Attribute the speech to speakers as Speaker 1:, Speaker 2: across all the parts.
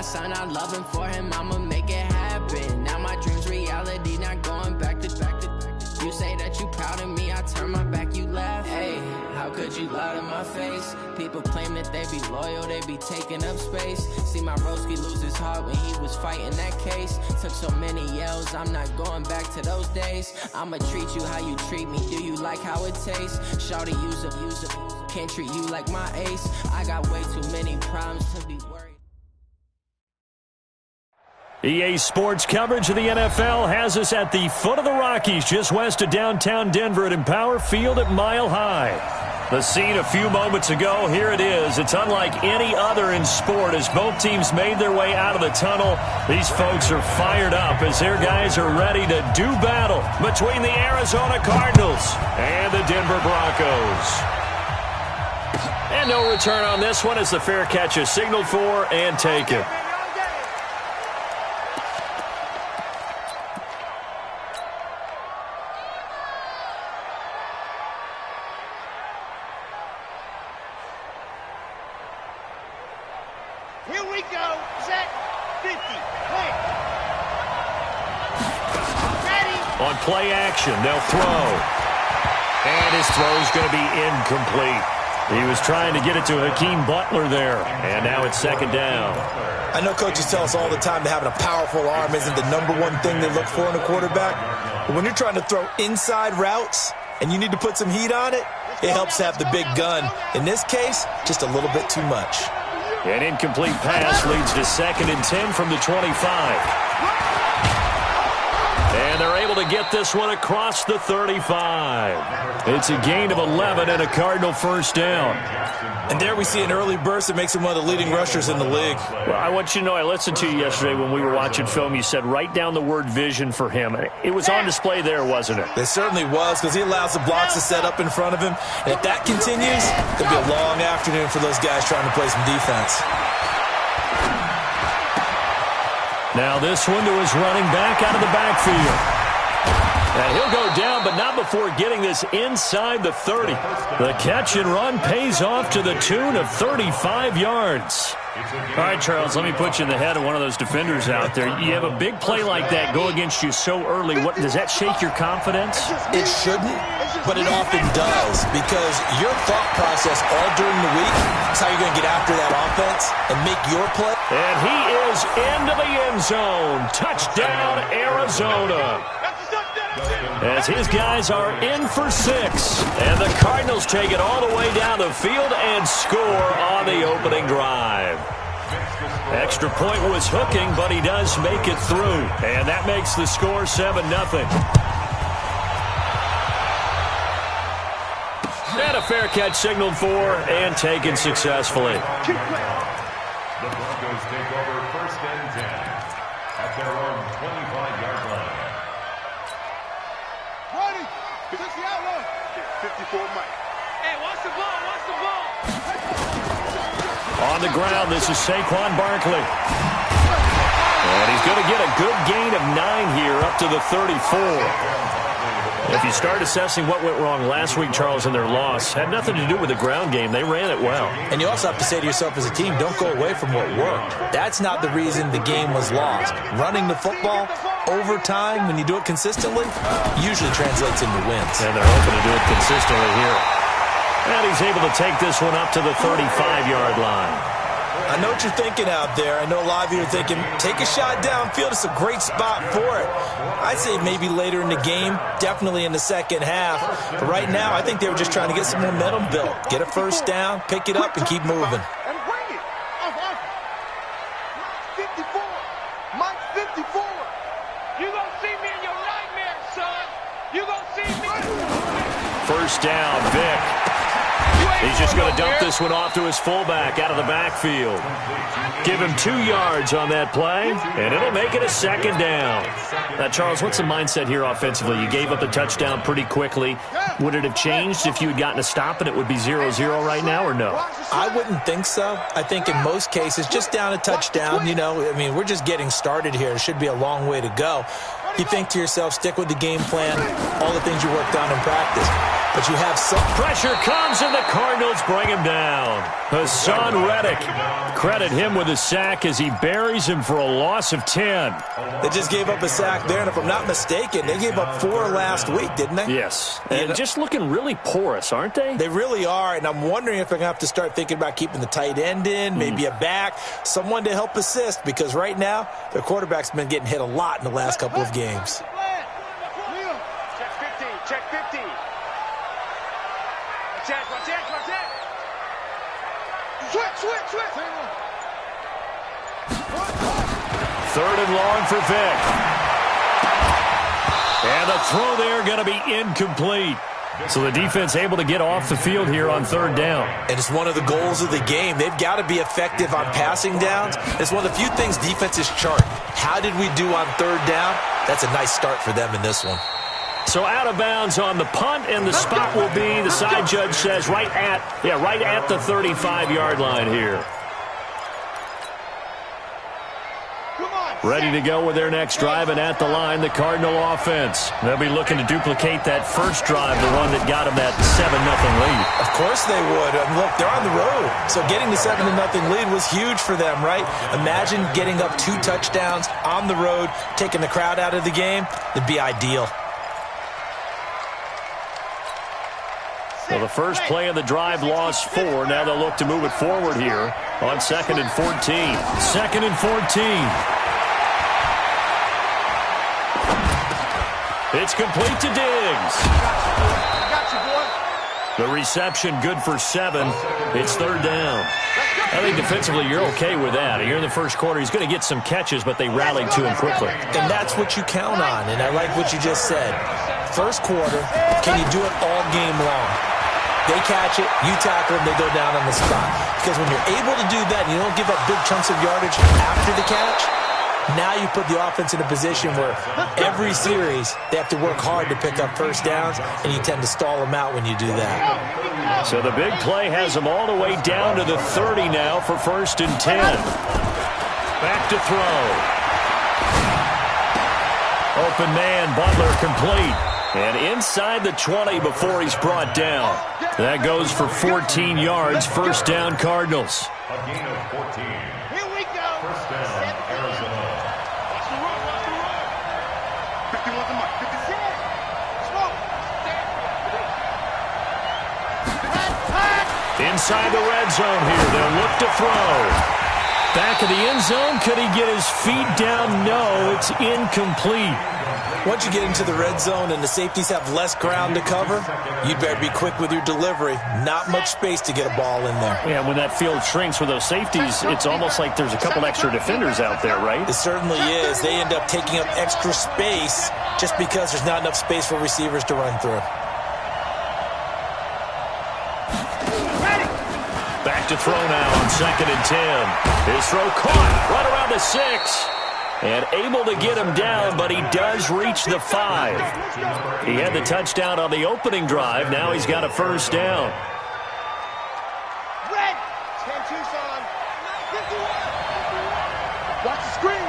Speaker 1: son, I love him for him, I'ma make it happen. Now my dream's reality, not going back to. You say that you proud of me, I turn my back, you laugh. Hey, how could you lie to my face? People claim that they be loyal, they be taking up space. See my broski lose his heart when he was fighting that case. Took so many yells, I'm not going back to those days. I'ma treat you how you treat me, do you like how it tastes? Shawty, use up, can't treat you like my ace. I got way too many problems to be worried.
Speaker 2: EA Sports coverage of the NFL has us at the foot of the Rockies, just west of downtown Denver at Empower Field at Mile High. The scene a few moments ago, here it is. It's unlike any other in sport as both teams made their way out of the tunnel. These folks are fired up as their guys are ready to do battle between the Arizona Cardinals and the Denver Broncos. And no return on this one as the fair catch is signaled for and taken.
Speaker 3: Here we go. Set. 50. Play. Ready.
Speaker 2: On play action, they'll throw. And his throw's going to be incomplete. He was trying to get it to Hakeem Butler there. And now it's second down.
Speaker 4: I know coaches tell us all the time that having a powerful arm isn't the #1 thing they look for in a quarterback. But when you're trying to throw inside routes and you need to put some heat on it, it helps to have the big gun. In this case, just a little bit too much.
Speaker 2: An incomplete pass leads to 2nd and 10 from the 25. And they're able to get this one across the 35. It's a gain of 11 and a Cardinal first down.
Speaker 4: And there we see an early burst that makes him one of the leading rushers in the league.
Speaker 2: Well, I want you to know, I listened to you yesterday when we were watching film. You said write down the word vision for him. It was on display there, wasn't it?
Speaker 4: It certainly was, because he allows the blocks to set up in front of him. And if that continues, it'll be a long afternoon for those guys trying to play some defense.
Speaker 2: Now this one to his running back out of the backfield. And he'll go down, but not before getting this inside the 30. The catch and run pays off to the tune of 35 yards. All right, Charles, let me put you in the head of one of those defenders out there. You have a big play like that go against you so early. Does that shake your confidence?
Speaker 4: It shouldn't, but it often does, because your thought process all during the week is how you're going to get after that offense and make your play.
Speaker 2: And he is into the end zone. Touchdown, Arizona. As his guys are in for 6. And the Cardinals take it all the way down the field and score on the opening drive. Extra point was hooking, but he does make it through. And that makes the score 7-0. And a fair catch signaled for and taken successfully.
Speaker 5: The Broncos take over 1st and 10 at their own 25-yard line.
Speaker 3: Ready. This is the outlaw. 54 Mike. Hey, watch the ball. Watch the ball.
Speaker 2: On the ground, this is Saquon Barkley. And he's going to get a good gain of 9 here up to the 34. If you start assessing what went wrong last week, Charles, in their loss, had nothing to do with the ground game. They ran it well.
Speaker 4: And you also have to say to yourself as a team, don't go away from what worked. That's not the reason the game was lost. Running the football over time, when you do it consistently, usually translates into wins.
Speaker 2: And they're hoping to do it consistently here. And he's able to take this one up to the 35-yard line.
Speaker 4: I know what you're thinking out there. I know a lot of you are thinking, take a shot downfield. It's a great spot for it. I'd say maybe later in the game, definitely in the second half. But right now, I think they were just trying to get some momentum built. Get a first down, pick it up, and keep moving.
Speaker 3: And bring it. 54. Mike 54. You gonna see me in your nightmare, son. You gonna see me.
Speaker 2: First down, Vic. He's just going to dump this one off to his fullback out of the backfield. Give him 2 yards on that play, and it'll make it a second down. Now, Charles, what's the mindset here offensively? You gave up the touchdown pretty quickly. Would it have changed if you had gotten a stop and it would be 0-0 right now, or no?
Speaker 4: I wouldn't think so. I think in most cases, just down a touchdown, we're just getting started here. It should be a long way to go. You think to yourself, stick with the game plan, all the things you worked on in practice. but you have some...
Speaker 2: Pressure comes, and the Cardinals bring him down. Hassan Reddick. Credit him with a sack as he buries him for a loss of 10.
Speaker 4: They just gave up a sack there, and if I'm not mistaken, they gave up 4 last week, didn't they?
Speaker 2: Yes, and just looking really porous, aren't they?
Speaker 4: They really are, and I'm wondering if they're going to have to start thinking about keeping the tight end in, maybe a back, someone to help assist, because right now, their quarterback's been getting hit a lot in the last couple of games.
Speaker 3: Check 50, check 50. Watch it. Switch.
Speaker 2: 3rd and long for Vic. And the throw there going to be incomplete. So the defense able to get off the field here on 3rd down.
Speaker 4: And it's one of the goals of the game. They've got to be effective on passing downs. It's one of the few things defenses chart. How did we do on 3rd down? That's a nice start for them in this one.
Speaker 2: So out of bounds on the punt, and the spot will be, the side judge says, right at the 35-yard line here. Ready to go with their next drive, and at the line, the Cardinal offense. They'll be looking to duplicate that first drive, the one that got them that 7-0 lead.
Speaker 4: Of course they would. Look, they're on the road. So getting the 7-0 lead was huge for them, right? Imagine getting up 2 touchdowns on the road, taking the crowd out of the game. It'd be ideal.
Speaker 2: Well, the first play of the drive lost 4. Now they'll look to move it forward here on 2nd and 14. 2nd and 14. It's complete to Diggs.
Speaker 3: Got you, boy.
Speaker 2: The reception good for 7. It's 3rd down. I think defensively you're okay with that. Here in the first quarter, he's going to get some catches, but they rallied to him quickly.
Speaker 4: And that's what you count on, and I like what you just said. First quarter, can you do it all game long? They catch it, you tackle them, they go down on the spot. Because when you're able to do that and you don't give up big chunks of yardage after the catch, now you put the offense in a position where every series they have to work hard to pick up first downs, and you tend to stall them out when you do that.
Speaker 2: So the big play has them all the way down to the 30 now for 1st and 10. Back to throw. Open man, Butler complete. And inside the 20 before he's brought down. That goes for 14 yards. 1st down, Cardinals.
Speaker 5: A gain of 14.
Speaker 3: Here we go.
Speaker 5: 1st down, Arizona.
Speaker 3: Watch the run. 51 to Mike. 56. Smoke.
Speaker 2: Inside the red zone here. They'll look to throw. Back of the end zone. Could he get his feet down? No, it's incomplete.
Speaker 4: Once you get into the red zone and the safeties have less ground to cover, you'd better be quick with your delivery. Not much space to get a ball in there.
Speaker 2: Yeah, when that field shrinks with those safeties, it's almost like there's a couple extra defenders out there, right?
Speaker 4: It certainly is. They end up taking up extra space just because there's not enough space for receivers to run through.
Speaker 2: Back to throw now on 2nd and 10. His throw caught right around the 6. And able to get him down, but he does reach the 5. He had the touchdown on the opening drive. Now he's got a 1st down.
Speaker 3: Red. 10 Tucson. 51. Watch the screen.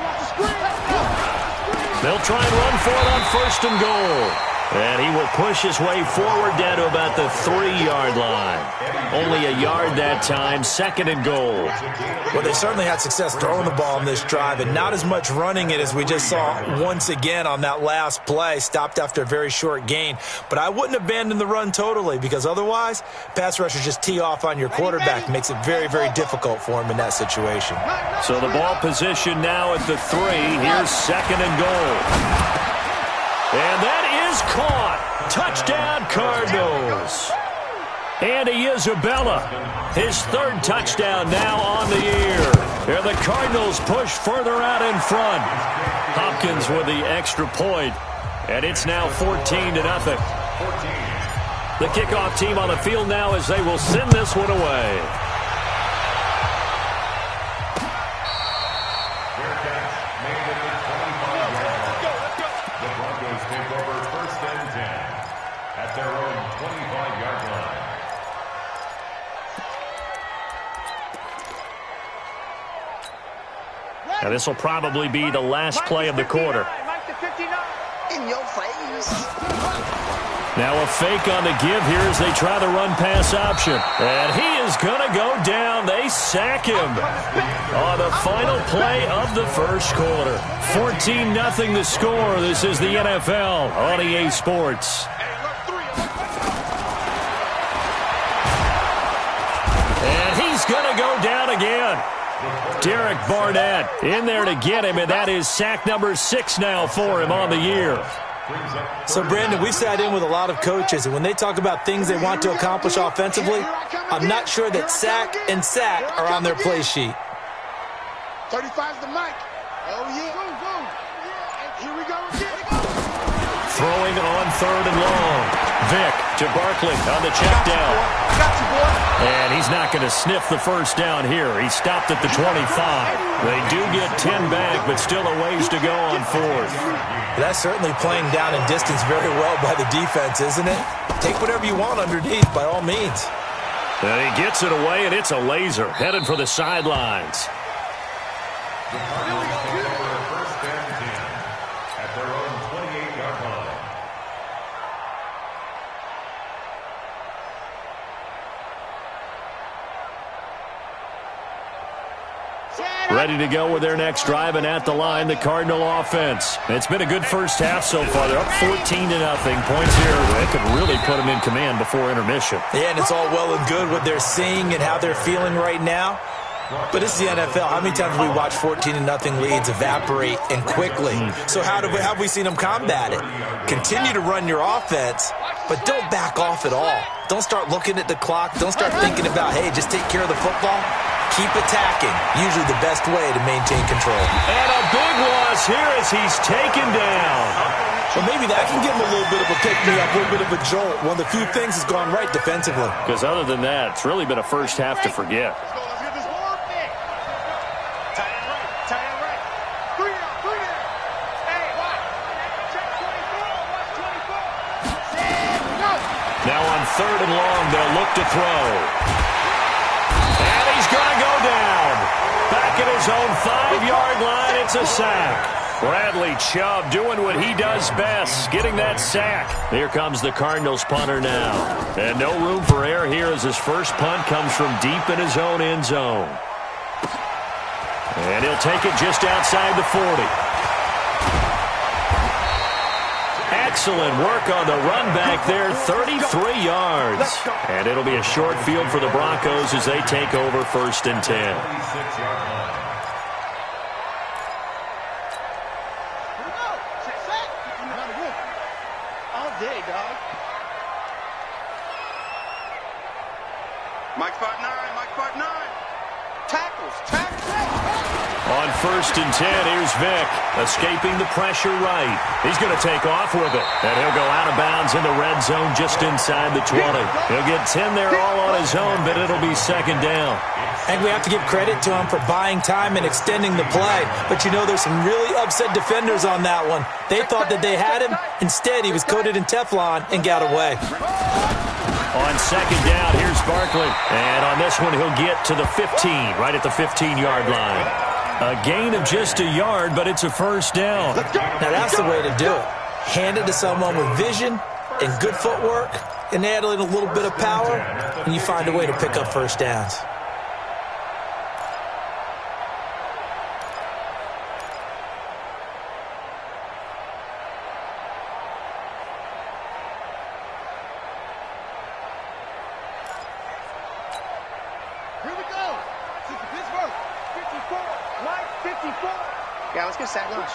Speaker 2: They'll try and run for it on 1st and goal. And he will push his way forward down to about the 3-yard line. Only a yard that time, 2nd and goal.
Speaker 4: Well, they certainly had success throwing the ball on this drive, and not as much running it as we just saw once again on that last play. Stopped after a very short gain. But I wouldn't abandon the run totally, because otherwise, pass rushers just tee off on your quarterback. Makes it very, very difficult for him in that situation.
Speaker 2: So the ball position now at the 3. Here's 2nd and goal. And that is caught. Touchdown, Cardinals. Andy Isabella, his 3rd touchdown now on the year. And the Cardinals push further out in front. Hopkins with the extra point. And it's now 14-0. The kickoff team on the field now as they will send this one away. Now this will probably be the last play of the quarter.
Speaker 3: In your face.
Speaker 2: Now a fake on the give here as they try the run-pass option. And he is going to go down. They sack him on the final play of the first quarter. 14-0 the score. This is the NFL on EA Sports. And he's going to go down again. Derek Barnett in there to get him, and that is sack number 6 now for him on the year.
Speaker 4: So, Brandon, we've sat in with a lot of coaches, and when they talk about things they want to accomplish offensively, I'm not sure that sack and sack are on their play sheet.
Speaker 3: 35's the mic. Oh, yeah. Here we go again.
Speaker 2: Throwing on 3rd and long. Vick to Barkley on the check down.
Speaker 3: Got you, boy.
Speaker 2: And he's not going to sniff the first down here. He stopped at the 25. They do get 10 back, but still a ways to go on 4th.
Speaker 4: That's certainly playing down in distance very well by the defense, isn't it? Take whatever you want underneath, by all means.
Speaker 2: And he gets it away, and it's a laser headed for the sidelines.
Speaker 5: The Cardinals take over first and 10 at their own 28-yard line.
Speaker 2: Ready to go with their next drive, and at the line, the Cardinal offense. It's been a good first half so far. They're up 14-0. Points here that could really put them in command before intermission.
Speaker 4: Yeah, and it's all well and good what they're seeing and how they're feeling right now. But this is the NFL. How many times have we watched 14-0 leads evaporate and quickly? So how have we seen them combat it? Continue to run your offense, but don't back off at all. Don't start looking at the clock. Don't start thinking about, hey, just take care of the football. Keep attacking. Usually the best way to maintain control.
Speaker 2: And a big loss here as he's taken down.
Speaker 4: Well, maybe that can give him a little bit of a pick-me-up, a little bit of a jolt. One of the few things has gone right defensively.
Speaker 2: Because other than that, it's really been a first half to forget. Now on 3rd and long, they'll look to throw. And he's going to go down. Back at his own 5-yard line, it's a sack. Bradley Chubb doing what he does best, getting that sack. Here comes the Cardinals punter now. And no room for error here as his first punt comes from deep in his own end zone. And he'll take it just outside the 40. Excellent work on the run back there, 33 yards. And it'll be a short field for the Broncos as they take over 1st and 10.
Speaker 3: All day, dog. Mike Part 9, Mike Part 9. Tackles.
Speaker 2: On 1st and 10, here's Vick, escaping the pressure right. He's going to take off with it, and he'll go out of bounds in the red zone just inside the 20. He'll get 10 there all on his own, but it'll be 2nd down.
Speaker 4: I think we have to give credit to him for buying time and extending the play. But, you know, there's some really upset defenders on that one. They thought that they had him. Instead, he was coated in Teflon and got away.
Speaker 2: On 2nd down, here's Barkley. And on this one, he'll get to the 15, right at the 15-yard line. A gain of just a yard, but it's a 1st down.
Speaker 4: Now, that's the way to do it. Hand it to someone with vision and good footwork, and add in a little bit of power, and you find a way to pick up 1st downs.
Speaker 3: Here we go. This is Pittsburgh. 54. Mike 54. Yeah, let's get sack lunch.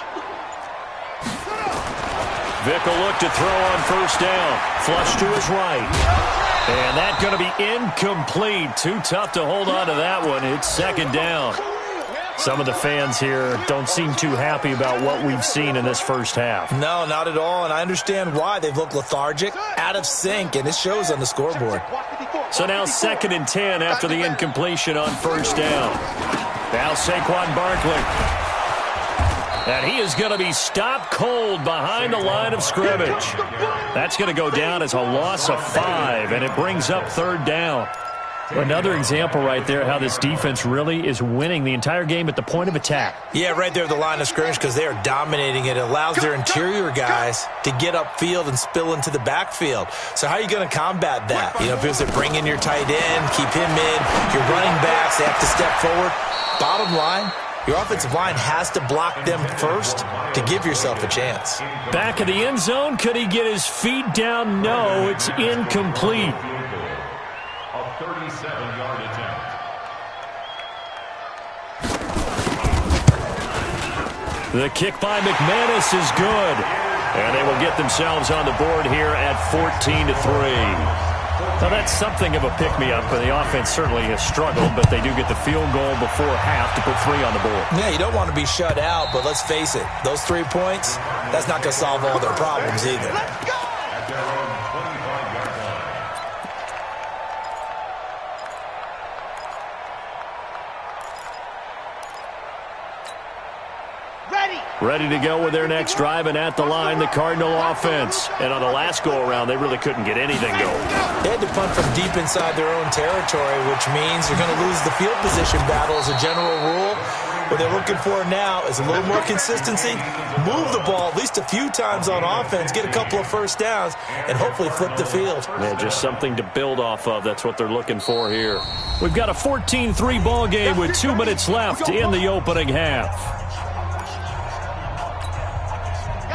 Speaker 2: Vick will look to throw on 1st down. Flush to his right. And that's going to be incomplete. Too tough to hold on to that one. It's 2nd down. Some of the fans here don't seem too happy about what we've seen in this first half.
Speaker 4: No, not at all, and I understand why. They've looked lethargic, out of sync, and it shows on the scoreboard.
Speaker 2: So now 2nd and 10 after the incompletion on 1st down. Now Saquon Barkley. And he is going to be stopped cold behind the line of scrimmage. That's going to go down as a loss of 5, and it brings up 3rd down. Another example right there how this defense really is winning the entire game at the point of attack.
Speaker 4: Yeah, right there at the line of scrimmage because they are dominating it. It allows their interior guys to get upfield and spill into the backfield. So how are you going to combat that? You know, if you bring in your tight end, keep him in, your running backs, they have to step forward. Bottom line, your offensive line has to block them first to give yourself a chance.
Speaker 2: Back of the end zone, could he get his feet down? No, it's incomplete.
Speaker 5: A 37-yard attempt.
Speaker 2: The kick by McManus is good. And they will get themselves on the board here at 14-3. Now, that's something of a pick-me-up, but the offense certainly has struggled, but they do get the field goal before half to put 3 on the board.
Speaker 4: Yeah, you don't want to be shut out, but let's face it, those 3 points, that's not going to solve all their problems either.
Speaker 5: At their own 25-yard line.
Speaker 2: Ready to go with their next drive, and at the line, the Cardinal offense. And on the last go-around, they really couldn't get anything going.
Speaker 4: They had to punt from deep inside their own territory, which means they're going to lose the field position battle as a general rule. What they're looking for now is a little more consistency, move the ball at least a few times on offense, get a couple of first downs, and hopefully flip the field.
Speaker 2: Yeah, just something to build off of. That's what they're looking for here. We've got a 14-3 ball game with 2 minutes left in the opening half.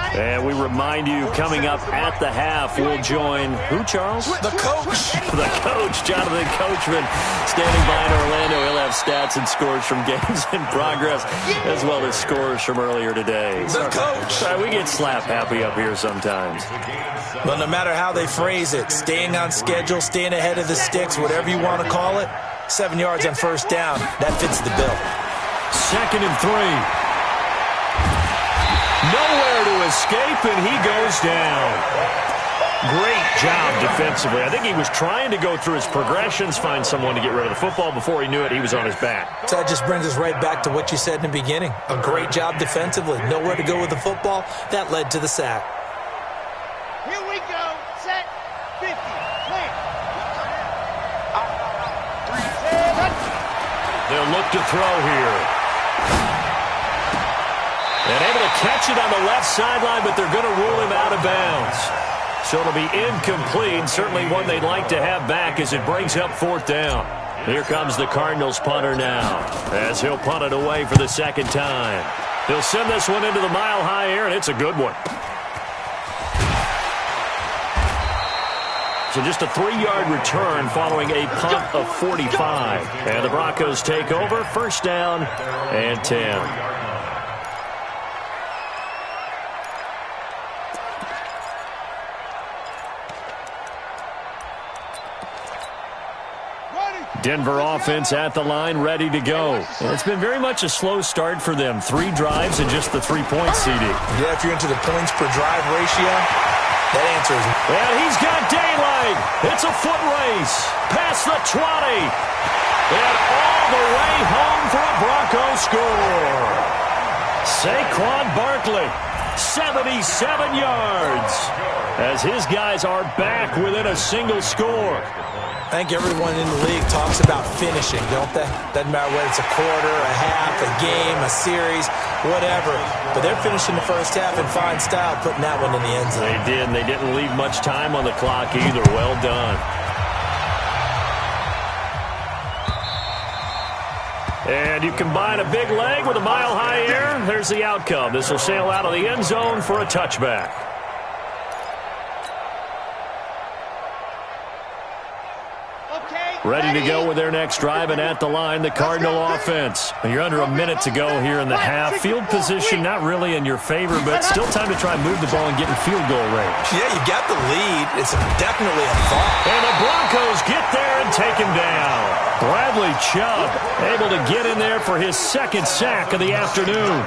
Speaker 2: And we remind you, coming up at the half, we'll join who, Charles?
Speaker 4: The coach.
Speaker 2: The coach, Jonathan Coachman, standing by in Orlando. He'll have stats and scores from games in progress, as well as scores from earlier today.
Speaker 4: The coach.
Speaker 2: Sorry, we get slap happy up here sometimes.
Speaker 4: Well, no matter how they phrase it, staying on schedule, staying ahead of the sticks, whatever you want to call it, 7 yards on first down, that fits the bill.
Speaker 2: 2nd and 3. Nowhere to escape, and he goes down. Great job defensively. I think he was trying to go through his progressions, find someone to get rid of the football. Before he knew it, he was on his back.
Speaker 4: So that just brings us right back to what you said in the beginning. A great job defensively. Nowhere to go with the football. That led to the sack.
Speaker 3: Here we go. Set. 50. Clear.
Speaker 2: They'll look to throw here. And able to catch it on the left sideline, but they're going to rule him out of bounds. So it'll be incomplete. Certainly one they'd like to have back as it brings up 4th down. Here comes the Cardinals punter now, as he'll punt it away for the 2nd time. He'll send this one into the mile-high air, and it's a good one. So just a 3-yard return following a punt of 45. And the Broncos take over, 1st down and 10. Denver offense at the line, ready to go. And it's been very much a slow start for them. 3 drives and just the 3-point CD.
Speaker 4: Yeah, if you're into the points per drive ratio, that answer is...
Speaker 2: And he's got daylight. It's a foot race. Past the 20. And all the way home for a Broncos score. Saquon Barkley, 77 yards. As his guys are back within a single score.
Speaker 4: I think everyone in the league talks about finishing, don't they? Doesn't matter whether it's a quarter, a half, a game, a series, whatever. But they're finishing the first half in fine style, putting that one in the end zone.
Speaker 2: They did, and they didn't leave much time on the clock either. Well done. And you combine a big leg with a mile-high air, there's the outcome. This will sail out of the end zone for a touchback. Ready to go with their next drive, and at the line, the Cardinal offense. You're under a minute to go here in the half. Field position not really in your favor, but still time to try and move the ball and get in field goal range.
Speaker 4: Yeah, you got the lead. It's definitely a thought.
Speaker 2: And the Broncos get there and take him down. Bradley Chubb able to get in there for his 2nd sack of the afternoon.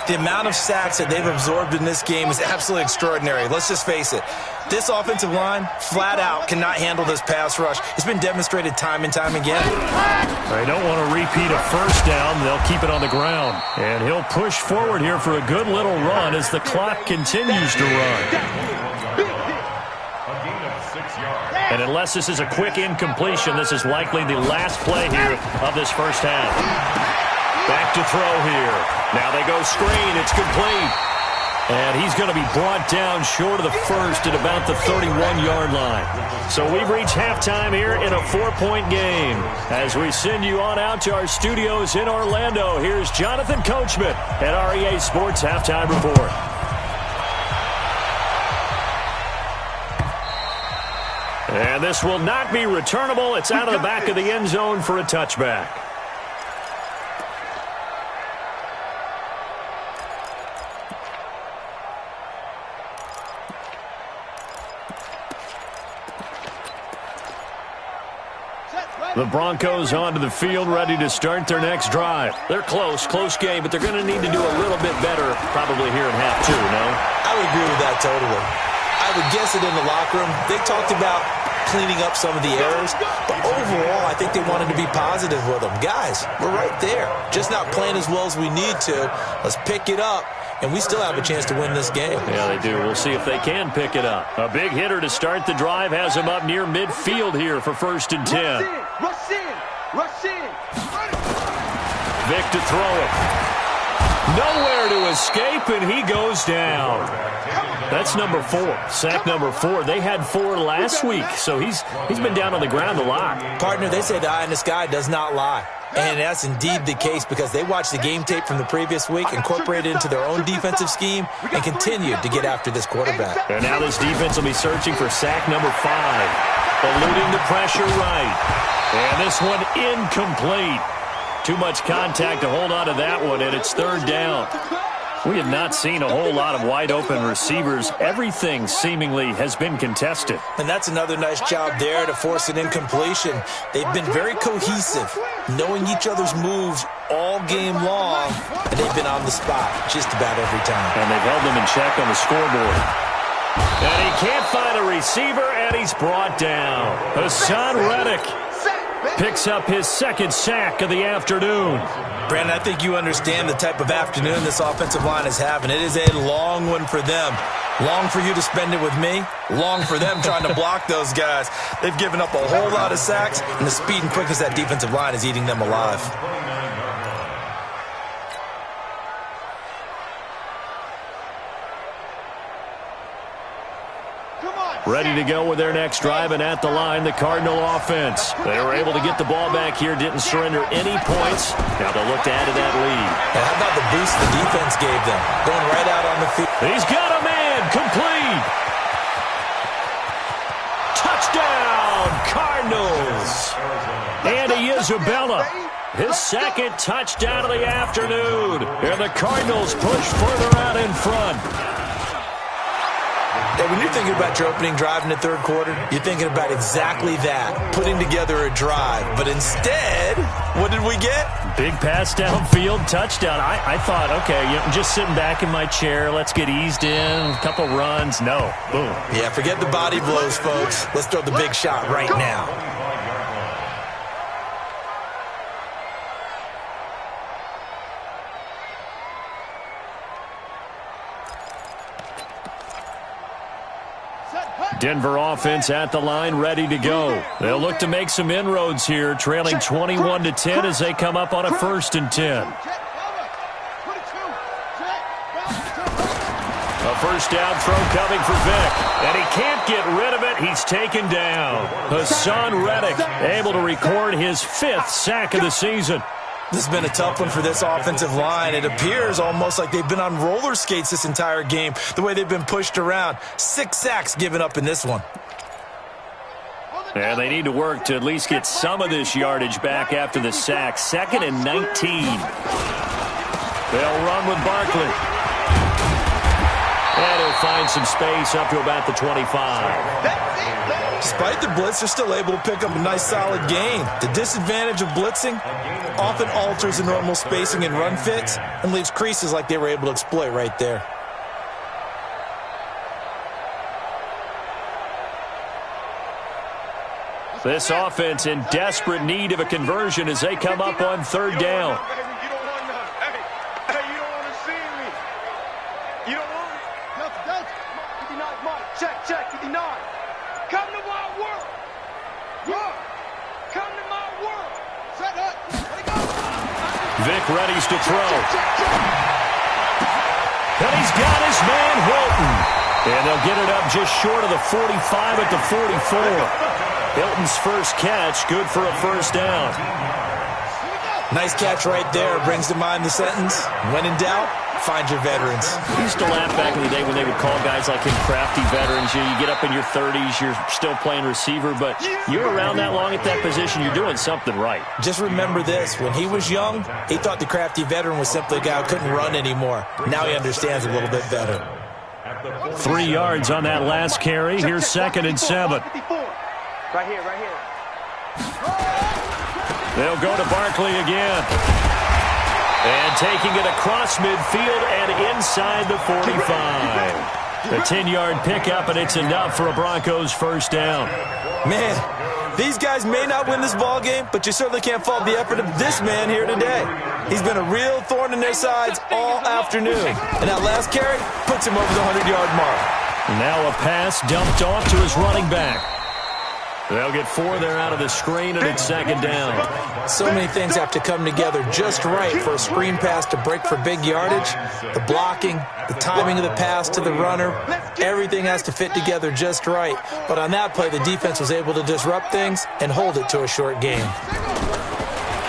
Speaker 4: The amount of sacks that they've absorbed in this game is absolutely extraordinary. Let's just face it. This offensive line, flat out, cannot handle this pass rush. It's been demonstrated time and time again.
Speaker 2: They don't want to repeat a first down. They'll keep it on the ground. And he'll push forward here for a good little run as the clock continues to run.
Speaker 5: A gain of 6 yards.
Speaker 2: And unless this is a quick incompletion, this is likely the last play here of this first half. Back to throw here. Now they go screen. It's complete. And he's going to be brought down short of the first at about the 31-yard line. So we've reached halftime here in a 4-point game. As we send you on out to our studios in Orlando, here's Jonathan Coachman at REA Sports Halftime Report. And this will not be returnable. It's out of the back of the end zone for a touchback. The Broncos onto the field, ready to start their next drive. They're close game, but they're going to need to do a little bit better probably here in half two, no?
Speaker 4: I would agree with that totally. I would guess it in the locker room. They talked about cleaning up some of the errors, but overall, I think they wanted to be positive with them. Guys, we're right there. Just not playing as well as we need to. Let's pick it up, and we still have a chance to win this game.
Speaker 2: Yeah, they do. We'll see if they can pick it up. A big hitter to start the drive has him up near midfield here for 1st and 10.
Speaker 3: Rush in.
Speaker 2: Vic to throw it. Nowhere to escape, and he goes down. That's number 4. Sack number 4. They had 4 last week, so he's been down on the ground a lot.
Speaker 4: Partner, they say the eye in the sky does not lie. And that's indeed the case because they watched the game tape from the previous week, incorporated it into their own defensive scheme, and continued to get after this quarterback.
Speaker 2: And now this defense will be searching for sack number 5. Eluding the pressure right. And this one incomplete. Too much contact to hold on to that one, and it's 3rd down. We have not seen a whole lot of wide-open receivers. Everything seemingly has been contested.
Speaker 4: And that's another nice job there to force an incompletion. They've been very cohesive, knowing each other's moves all game long, and they've been on the spot just about every time.
Speaker 2: And they've held them in check on the scoreboard. And he can't find a receiver, and he's brought down. Hassan Reddick picks up his 2nd sack of the afternoon.
Speaker 4: Brandon, I think you understand the type of afternoon this offensive line is having. It is a long one for them. Long for you to spend it with me. Long for them trying to block those guys. They've given up a whole lot of sacks, and the speed and quickness of that defensive line is eating them alive.
Speaker 2: Ready to go with their next drive, and at the line, the Cardinal offense. They were able to get the ball back here, didn't surrender any points. Now they'll look to add to that lead.
Speaker 4: And how about the boost the defense gave them? Going right out on the field.
Speaker 2: He's got a man, complete. Touchdown, Cardinals. Andy Isabella, his 2nd touchdown of the afternoon. And the Cardinals push further out in front.
Speaker 4: Yeah, when you're thinking about your opening drive in the 3rd quarter, you're thinking about exactly that, putting together a drive. But instead, what did we get?
Speaker 2: Big pass downfield, touchdown. I thought, okay, just sitting back in my chair, let's get eased in, a couple runs. No, boom.
Speaker 4: Yeah, forget the body blows, folks. Let's throw the big shot right now.
Speaker 2: Denver offense at the line, ready to go. They'll look to make some inroads here, trailing 21-10 as they come up on a 1st and 10. A 1st down throw coming for Vic, and he can't get rid of it. He's taken down. Hassan Reddick able to record his 5th sack of the season.
Speaker 4: This has been a tough one for this offensive line. It appears almost like they've been on roller skates this entire game, the way they've been pushed around. 6 sacks given up in this one.
Speaker 2: And they need to work to at least get some of this yardage back after the sack. 2nd and 19. They'll run with Barkley. And he'll find some space up to about the 25.
Speaker 4: Despite the blitz, they're still able to pick up a nice solid gain. The disadvantage of blitzing often alters the normal spacing and run fits and leaves creases like they were able to exploit right there.
Speaker 2: This offense in desperate need of a conversion as they come up on 3rd down.
Speaker 3: Check, 59. Come to my Come to my world. Set up.
Speaker 2: Vic readies to throw. And he's got his man Hilton. And they'll get it up just short of the 45 at the 44. Hilton's first catch, good for a first down.
Speaker 4: Nice catch right there. Brings to mind the sentence, when in doubt, find your veterans.
Speaker 2: We used to laugh back in the day when they would call guys like him crafty veterans. You get up in your 30s, you're still playing receiver, but you're around that long at that position, you're doing something right.
Speaker 4: Just remember this. When he was young, he thought the crafty veteran was simply a guy who couldn't run anymore. Now he understands a little bit better.
Speaker 2: 3 yards on that last carry. Here's 2nd and 7.
Speaker 3: Right here, right here.
Speaker 2: They'll go to Barkley again. And taking it across midfield and inside the 45. A 10-yard pickup, and it's enough for a Broncos first down.
Speaker 4: Man, these guys may not win this ball game, but you certainly can't fault the effort of this man here today. He's been a real thorn in their sides all afternoon. And that last carry puts him over the 100-yard mark.
Speaker 2: Now a pass dumped off to his running back. They'll get 4 there out of the screen, and it's 2nd down.
Speaker 4: So many things have to come together just right for a screen pass to break for big yardage. The blocking, the timing of the pass to the runner, everything has to fit together just right. But on that play, the defense was able to disrupt things and hold it to a short game.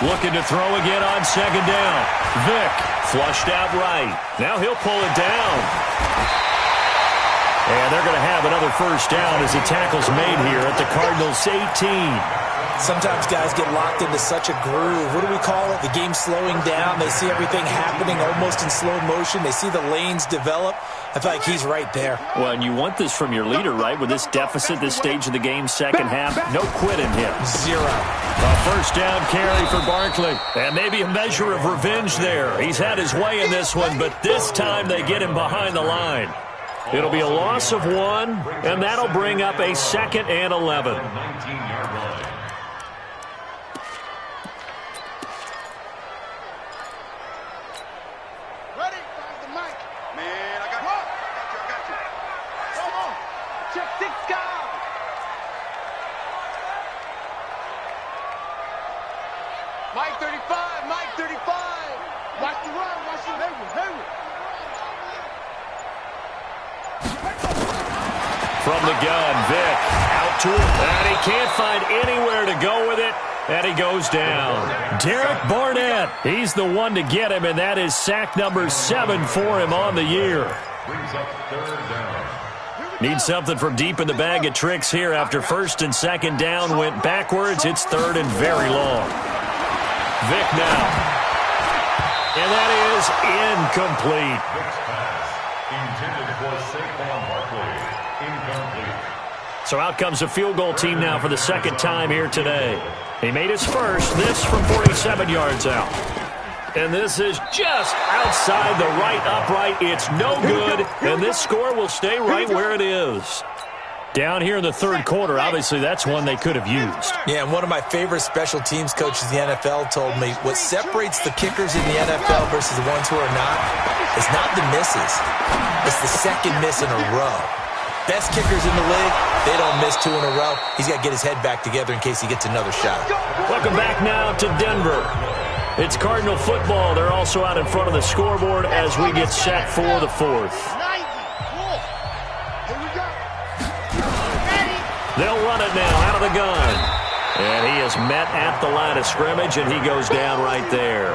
Speaker 2: Looking to throw again on 2nd down. Vic flushed out right. Now he'll pull it down. And they're going to have another first down as the tackle's made here at the Cardinals' 18.
Speaker 4: Sometimes guys get locked into such a groove. What do we call it? The game slowing down. They see everything happening almost in slow motion. They see the lanes develop. I feel like he's right there.
Speaker 2: Well, and you want this from your leader, right? With this deficit, this stage of the game, second half, no quit in him.
Speaker 4: 0.
Speaker 2: A first down carry for Barkley. And maybe a measure of revenge there. He's had his way in this one, but this time they get him behind the line. It'll be a loss of 1, and that'll bring up a 2nd and 11.
Speaker 5: 19-yard line.
Speaker 3: Ready? Find the mic. Man, I got you. Come on. Check 6 guys. Mike 35, Mike 35. Watch the run, watch the Hayward.
Speaker 2: From the gun, Vic out to it, and he can't find anywhere to go with it, and he goes down. Derek Barnett, he's the one to get him, and that is sack number 7 for him on the year.
Speaker 5: Brings up 3rd down.
Speaker 2: Need something from deep in the bag of tricks here after 1st and 2nd down went backwards. It's 3rd and very long. Vic now. And that is incomplete.
Speaker 5: Vic's pass intended for Saquon Barkley. Incomplete.
Speaker 2: So out comes a field goal team now for the 2nd time here today. He made his first, this from 47 yards out. And this is just outside the right upright. It's no good, and this score will stay right where it is. Down here in the 3rd quarter, obviously that's one they could have used.
Speaker 4: Yeah, and one of my favorite special teams coaches in the NFL told me what separates the kickers in the NFL versus the ones who are not is not the misses. It's the 2nd miss in a row. Best kickers in the league, they don't miss 2 in a row. He's got to get his head back together in case he gets another shot.
Speaker 2: Welcome back now to Denver. It's Cardinal football. They're also out in front of the scoreboard as we get set for the 4th. They'll run it now out of the gun. And he is met at the line of scrimmage, and he goes down right there.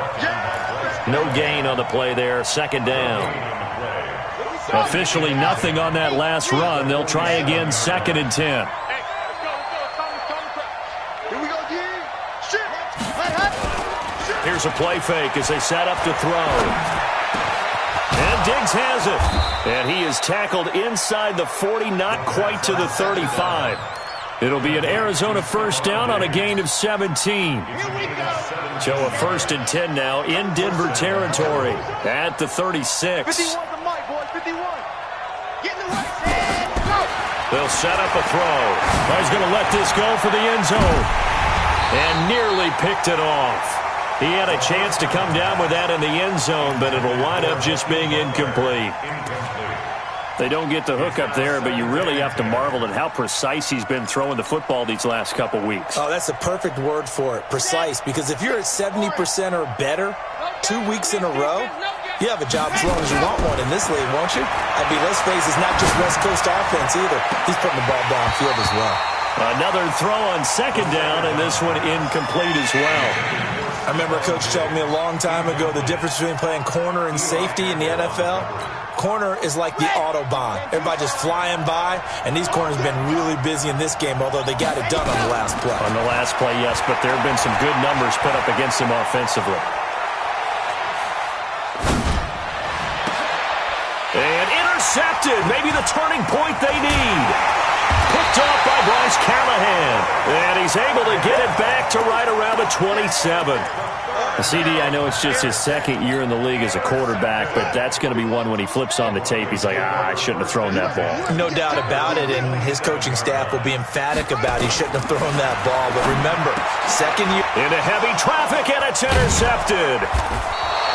Speaker 2: No gain on the play there, 2nd down. Officially nothing on that last run. They'll try again, 2nd and 10. Here's a play fake as they set up to throw. And Diggs has it. And he is tackled inside the 40, not quite to the 35. It'll be an Arizona first down on a gain of 17. So a 1st and 10 now in Denver territory at the 36.
Speaker 3: 51 to Mike, boys, 51. Get in the way.
Speaker 2: They'll set up a throw. He's going to let this go for the end zone. And nearly picked it off. He had a chance to come down with that in the end zone, but it'll wind up just being incomplete. They don't get the hook up there, but you really have to marvel at how precise he's been throwing the football these last couple weeks.
Speaker 4: Oh, that's a perfect word for it, precise, because if you're at 70% or better 2 weeks in a row, you have a job as long as you want one in this league, won't you? I mean, let's face it, it's not just West Coast offense either. He's putting the ball downfield as well.
Speaker 2: Another throw on second down, and this one incomplete as well.
Speaker 4: I remember a coach telling me a long time ago the difference between playing corner and safety in the NFL. Corner is like the Autobahn. Everybody just flying by, and these corners have been really busy in this game, although they got it done on the last play.
Speaker 2: On the last play, yes, but there have been some good numbers put up against him offensively. And intercepted. Maybe the turning point they need. Picked off by Bryce Callahan. And he's able to get it back to right around the 27. CD, I know it's just his second year in the league as a quarterback, but that's going to be one when he flips on the tape. He's like, I shouldn't have thrown that ball.
Speaker 4: No doubt about it, and his coaching staff will be emphatic about he shouldn't have thrown that ball. But remember, second year.
Speaker 2: Into heavy traffic, and it's intercepted.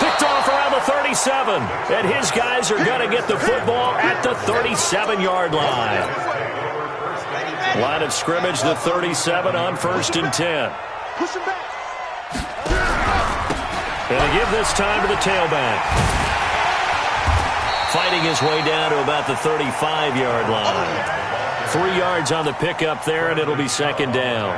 Speaker 2: Picked off around the 37, and his guys are going to get the football at the 37-yard line. Line of scrimmage, the 37 on 1st and 10.
Speaker 3: Push him back.
Speaker 2: And they give this time to the tailback. Fighting his way down to about the 35-yard line. 3 yards on the pickup there, and it'll be second down.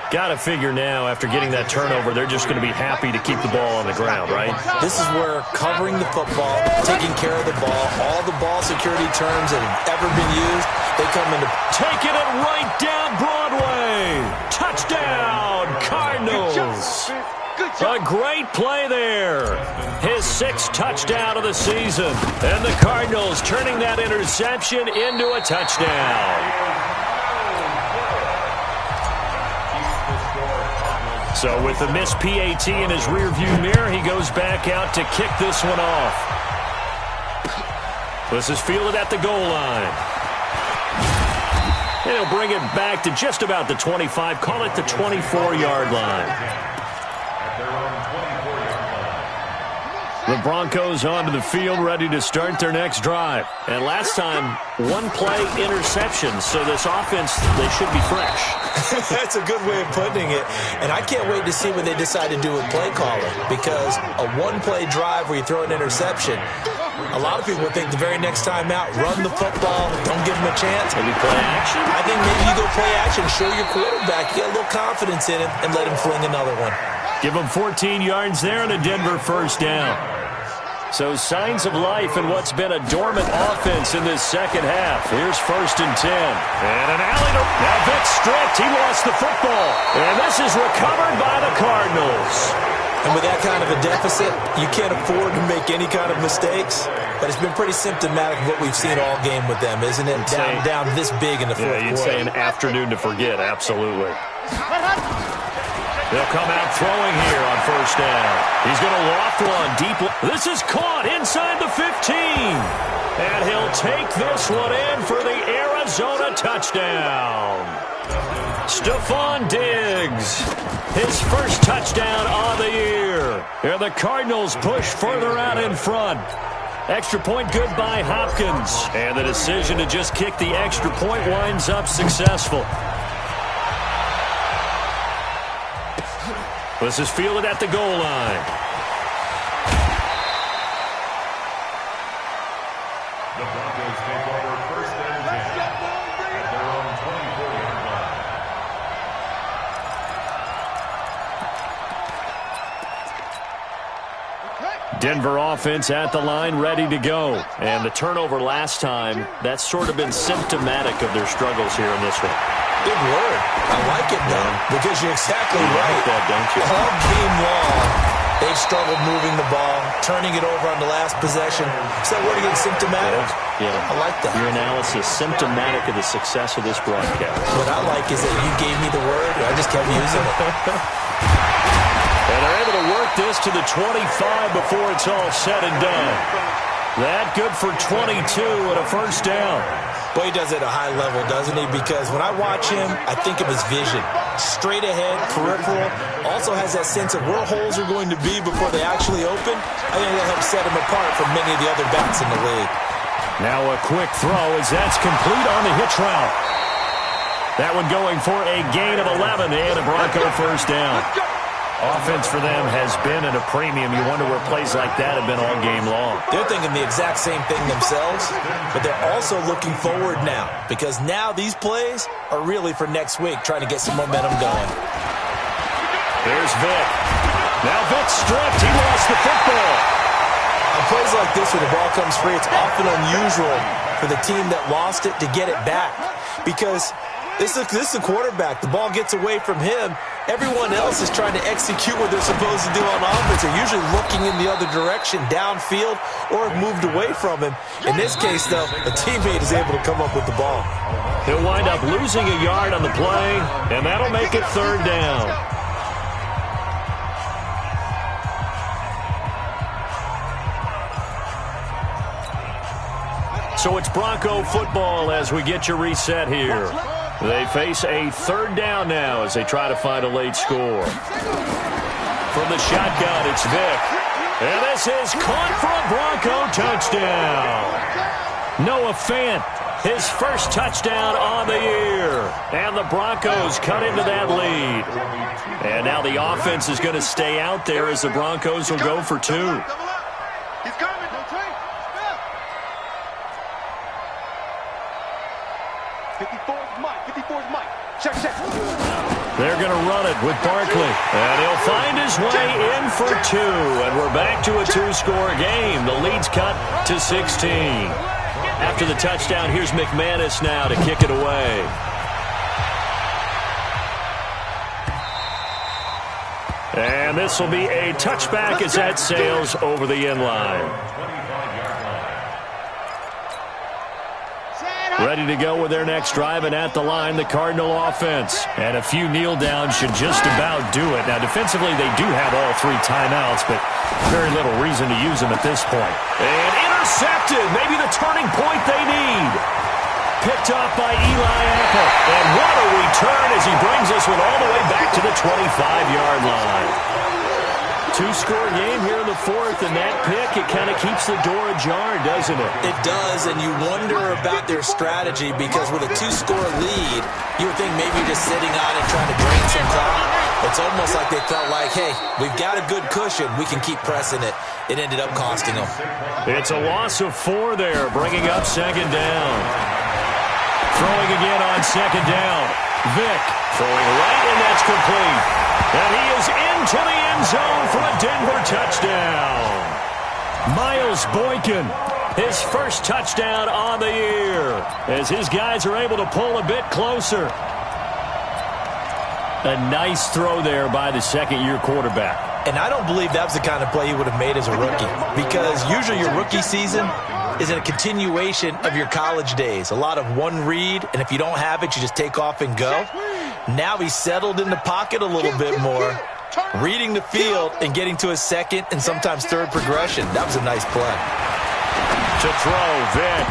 Speaker 2: Got to figure now, after getting that turnover, they're just going to be happy to keep the ball on the ground, right?
Speaker 4: This is where covering the football, taking care of the ball, all the ball security terms that have ever been used, they come into.
Speaker 2: Taking it right down Broadway. Touchdown, Cardinals. A great play there. His 6th touchdown of the season. And the Cardinals turning that interception into a touchdown. So with the missed PAT in his rearview mirror, he goes back out to kick this one off. This is fielded at the goal line. And he'll bring it back to just about the 25, call it the 24-yard line. The Broncos onto the field, ready to start their next drive. And last time, 1-play interception, so this offense, they should be fresh.
Speaker 4: That's a good way of putting it. And I can't wait to see what they decide to do with play calling, because a 1-play drive where you throw an interception, a lot of people think the very next time out, run the football, don't give them a chance.
Speaker 2: Maybe play action?
Speaker 4: I think maybe you go play action, show your quarterback, get a little confidence in it, and let him fling another one.
Speaker 2: Give him 14 yards there and a Denver first down. So signs of life in what's been a dormant offense in this second half. Here's 1st and 10. And an alley to... Now Vic stripped. He lost the football. And this is recovered by the Cardinals.
Speaker 4: And with that kind of a deficit, you can't afford to make any kind of mistakes. But it's been pretty symptomatic of what we've seen all game with them, isn't it? Down this big in the fourth quarter.
Speaker 2: Yeah, you'd say an afternoon to forget. Absolutely. They'll come out throwing here on 1st down. He's going to loft one deep. This is caught inside the 15. And he'll take this one in for the Arizona touchdown. Stephon Diggs, his first touchdown of the year. And the Cardinals push further out in front. Extra point good by Hopkins. And the decision to just kick the extra point winds up successful. This is fielded at the goal line.
Speaker 5: The Broncos take over 1st and 10 at their own 24-yard line.
Speaker 2: Denver offense at the line, ready to go. And the turnover last time, that's sort of been symptomatic of their struggles here in this one.
Speaker 4: Good word. I like it, though, because you're exactly right.
Speaker 2: Like that, don't you?
Speaker 4: All game long, they've struggled moving the ball, turning it over on the last possession. Is that word again, symptomatic?
Speaker 2: Yeah.
Speaker 4: I like that.
Speaker 2: Your analysis, symptomatic of the success of this broadcast.
Speaker 4: What I like is that you gave me the word, and I just kept using it.
Speaker 2: And they're able to work this to the 25 before it's all said and done. That good for 22 and a first down.
Speaker 4: Boy, he does it at a high level, doesn't he? Because when I watch him, I think of his vision. Straight ahead, peripheral. Also has that sense of where holes are going to be before they actually open. I think that helps set him apart from many of the other backs in the league.
Speaker 2: Now a quick throw as that's complete on the hitch route. That one going for a gain of 11 and a Bronco first down. Offense for them has been at a premium. You wonder where plays like that have been all game long.
Speaker 4: They're thinking the exact same thing themselves, but they're also looking forward now because now these plays are really for next week, trying to get some momentum going.
Speaker 2: There's Vick. Now Vick stripped. He lost the football.
Speaker 4: On plays like this where the ball comes free, it's often unusual for the team that lost it to get it back because this is the quarterback. The ball gets away from him. Everyone else is trying to execute what they're supposed to do on offense. They're usually looking in the other direction, downfield, or have moved away from him. In this case, though, a teammate is able to come up with the ball.
Speaker 2: He'll wind up losing a yard on the play, and that'll make it third down. So it's Bronco football as we get you reset here. They face a third down now as they try to find a late score. From the shotgun, it's Vick. And this is caught for a Bronco touchdown. Noah Fant, his first touchdown on the year. And the Broncos cut into that lead. And now the offense is going to stay out there as the Broncos will go for two.
Speaker 3: He's coming. 54's Mike. 54's Mike. Check.
Speaker 2: They're going to run it with Barkley. And he'll find his way in for two. And we're back to a two-score game. The lead's cut to 16. After the touchdown, here's McManus now to kick it away. And this will be a touchback as that sails over the end line. Ready to go with their next drive, and at the line, the Cardinal offense. And a few kneel downs should just about do it. Now, defensively, they do have all three timeouts, but very little reason to use them at this point. And intercepted, maybe the turning point they need. Picked off by Eli Apple. And what a return as he brings this one all the way back to the 25-yard line. Two-score game here in the fourth, and that pick, it kind of keeps the door ajar, doesn't it?
Speaker 4: It does, and you wonder about their strategy because with a two-score lead, you would think maybe just sitting on it trying to drain some clock. It's almost like they felt like, hey, we've got a good cushion. We can keep pressing it. It ended up costing them.
Speaker 2: It's a loss of 4 there, bringing up second down. Throwing again on second down. Vick throwing right, and that's complete. And he is into the end zone for a Denver touchdown. Miles Boykin, his first touchdown on the year, as his guys are able to pull a bit closer. A nice throw there by the second-year quarterback.
Speaker 4: And I don't believe that was the kind of play he would have made as a rookie, because usually your rookie season is a continuation of your college days. A lot of one read, and if you don't have it, you just take off and go. Now he's settled in the pocket a little bit more, reading the field and getting to his second and sometimes third progression. That was a nice play.
Speaker 2: To throw, Vick.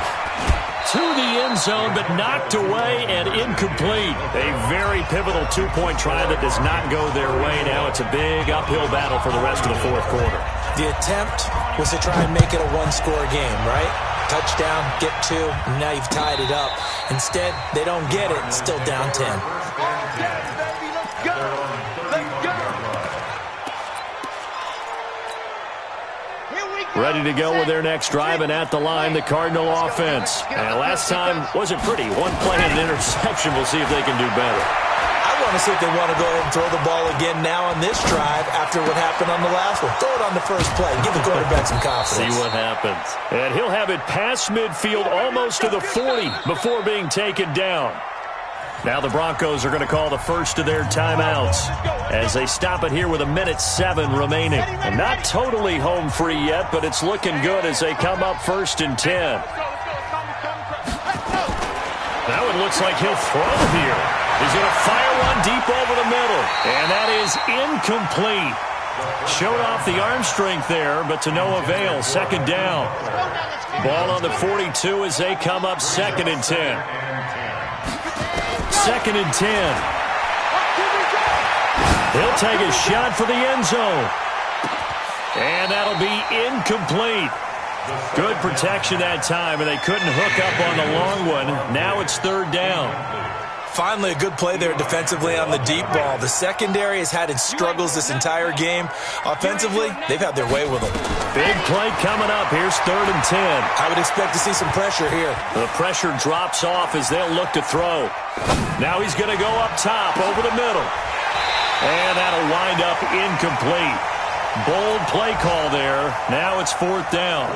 Speaker 2: To the end zone, but knocked away and incomplete. A very pivotal two-point try that does not go their way. Now it's a big uphill battle for the rest of the fourth quarter.
Speaker 4: The attempt was to try and make it a one-score game, right? Touchdown, get 2, and now you've tied it up. Instead, they don't get it. It's still down 10.
Speaker 2: Ready to go with their next drive, and at the line, the Cardinal offense. And last time wasn't pretty. One play and an interception. We'll see if they can do better.
Speaker 4: I want to see if they want to go ahead and throw the ball again now on this drive after what happened on the last one. Throw it on the first play. Give the quarterback some confidence.
Speaker 2: See what happens. And he'll have it past midfield almost to the 40 before being taken down. Now the Broncos are going to call the first of their timeouts as they stop it here with 1:07 remaining. And not totally home free yet, but it's looking good as they come up 1st and 10. Now it looks like he'll throw here. He's going to fire one deep over the middle. And that is incomplete. Showed off the arm strength there, but to no avail. Second down. Ball on the 42 as they come up 2nd and 10. 2nd and 10. He'll take a shot for the end zone. And that'll be incomplete. Good protection that time, and they couldn't hook up on the long one. Now it's third down.
Speaker 4: Finally, a good play there defensively on the deep ball. The secondary has had its struggles this entire game. Offensively, they've had their way with them.
Speaker 2: Big play coming up. Here's 3rd and 10.
Speaker 4: I would expect to see some pressure here.
Speaker 2: The pressure drops off as they'll look to throw. Now he's going to go up top over the middle. And that'll wind up incomplete. Bold play call there. Now it's 4th down.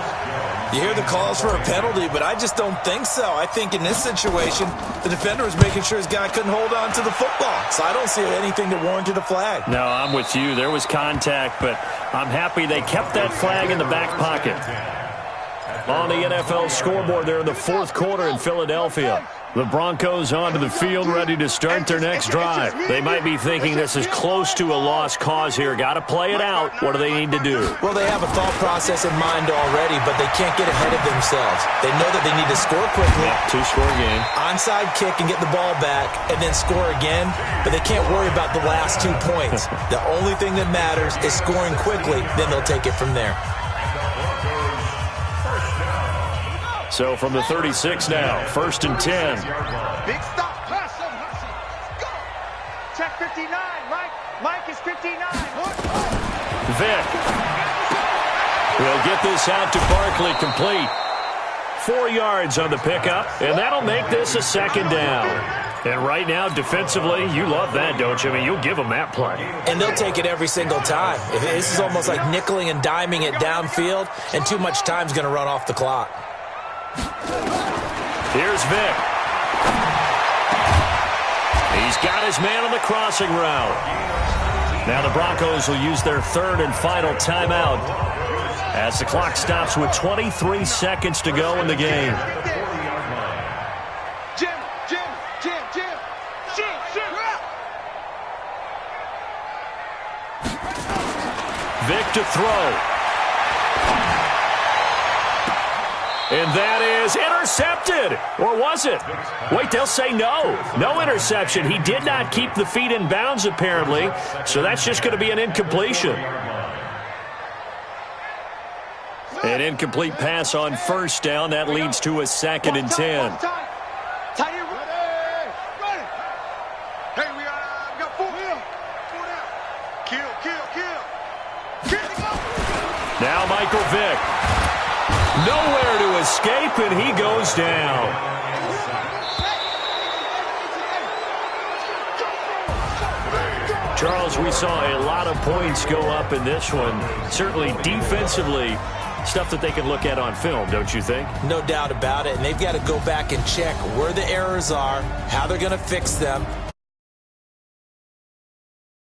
Speaker 4: You hear the calls for a penalty, but I just don't think so. I think in this situation, the defender was making sure his guy couldn't hold on to the football. So I don't see anything that warranted a flag.
Speaker 2: No, I'm with you. There was contact, but I'm happy they kept that flag in the back pocket. On the NFL scoreboard there in the 4th quarter in Philadelphia. The Broncos onto the field ready to start their next drive. They might be thinking this is close to a lost cause here. Got to play it out. What do they need to do?
Speaker 4: Well, they have a thought process in mind already, but they can't get ahead of themselves. They know that they need to score quickly.
Speaker 2: Yeah, 2-score game.
Speaker 4: Onside kick and get the ball back and then score again, but they can't worry about the last 2 points. The only thing that matters is scoring quickly, then they'll take it from there.
Speaker 2: So from the 36 now, 1st and 10.
Speaker 3: Big stop. Hustle. Go. Check 59. Mike is 59.
Speaker 2: Vick. Will get this out to Barkley, complete. 4 yards on the pickup, and that'll make this a 2nd down. And right now, defensively, you love that, don't you? I mean, you'll give them that play.
Speaker 4: And they'll take it every single time. This is almost like nickeling and diming it downfield, and too much time's going to run off the clock.
Speaker 2: Here's Vick. He's got his man on the crossing route. Now the Broncos will use their 3rd and final timeout as the clock stops with 23 seconds to go in the game.
Speaker 3: Jim.
Speaker 2: Vick to throw. And that is intercepted. Or was it? Wait, they'll say no. No interception. He did not keep the feet in bounds, apparently. So that's just going to be an incompletion. An incomplete pass on 1st down. That leads to a 2nd and 10.
Speaker 3: Hey, we got 4 down. Kill.
Speaker 2: Now Michael Vick. Nowhere to escape, and he goes down. Charles, we saw a lot of points go up in this one. Certainly defensively, stuff that they can look at on film, don't you think?
Speaker 4: No doubt about it, and they've got to go back and check where the errors are, how they're going to fix them,